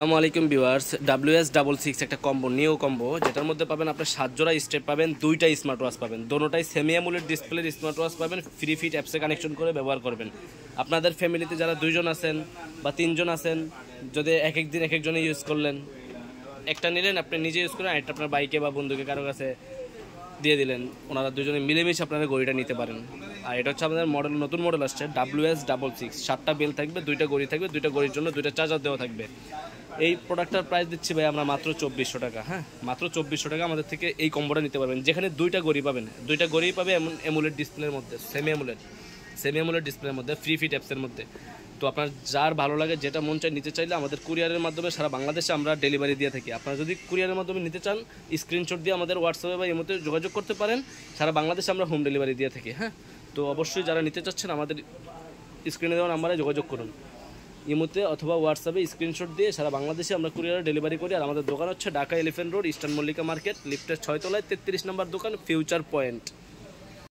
আসসালামু আলাইকুম viewers, WS66 একটা কম্বো, নিউ কম্বো, যেটার মধ্যে পাবেন আপনার 7 জোড়া স্টেপ পাবেন, 2টা স্মার্ট ওয়াচ পাবেন, দোনোটাই সেমি অ্যামোলেড ডিসপ্লের স্মার্ট ওয়াচ পাবেন। ফ্রি ফিট অ্যাপসে কানেকশন করে ব্যবহার করবেন। আপনাদের ফ্যামিলিতে যারা 2 জন আছেন বা 3 জন আছেন, যদি এক এক দিন এক একজনে ইউজ করলেন, একটা নিলেন আপনি নিজে ইউজ করেন, একটা আপনার বাইকে বা বন্ধুকে কারো কাছে দিয়ে দিলেন, ওনারা দুজনে মিলেমিশে আপনারা গড়িটা নিতে পারেন। আর এটা হচ্ছে আমাদের মডেল, নতুন মডেল আসছে WS66। 7টা বেল থাকবে, 2টা গড়ি থাকবে, 2টা গড়ির জন্য 2টা চার্জার দেওয়া থাকবে। এই প্রোডাক্টটার প্রাইস দিচ্ছি ভাই আমরা মাত্র 2400 টাকা। হ্যাঁ, মাত্র 2400 টাকা আমাদের থেকে এই কম্বোটা নিতে পারবেন, যেখানে 2টা গড়ি পাবেন, 2টা গড়ি পাবে এমন অ্যামোলেড ডিসপ্লের মধ্যে, সেমি অ্যামোলেড ডিসপ্লের মধ্যে, ফ্রি ফিট অ্যাপসের মধ্যে। তো আপনার যার ভালো লাগে, যেটা মন চায় নিতে চাইলে আমাদের কুরিয়ারের মাধ্যমে সারা বাংলাদেশে আমরা ডেলিভারি দিয়ে থাকি। আপনারা যদি কুরিয়ারের মাধ্যমে নিতে চান, স্ক্রিনশট দিয়ে আমাদের হোয়াটসঅ্যাপে বা ইমোতে যোগাযোগ করতে পারেন। সারা বাংলাদেশে আমরা হোম ডেলিভারি দিয়ে থাকি। হ্যাঁ, তো অবশ্যই যারা নিতে চাচ্ছেন আমাদের স্ক্রিনে দেওয়া নাম্বারে যোগাযোগ করুন, ইমোতে অথবা হোয়াটসঅ্যাপে স্ক্রিনশট দিয়ে। সারা বাংলাদেশে আমরা কুরিয়ারে ডেলিভারি করি। আর আমাদের দোকান হচ্ছে Dhaka elephant road, eastern Mallika market, লিফটের 6 তলায় 33 নম্বর দোকান, ফিউচার পয়েন্ট।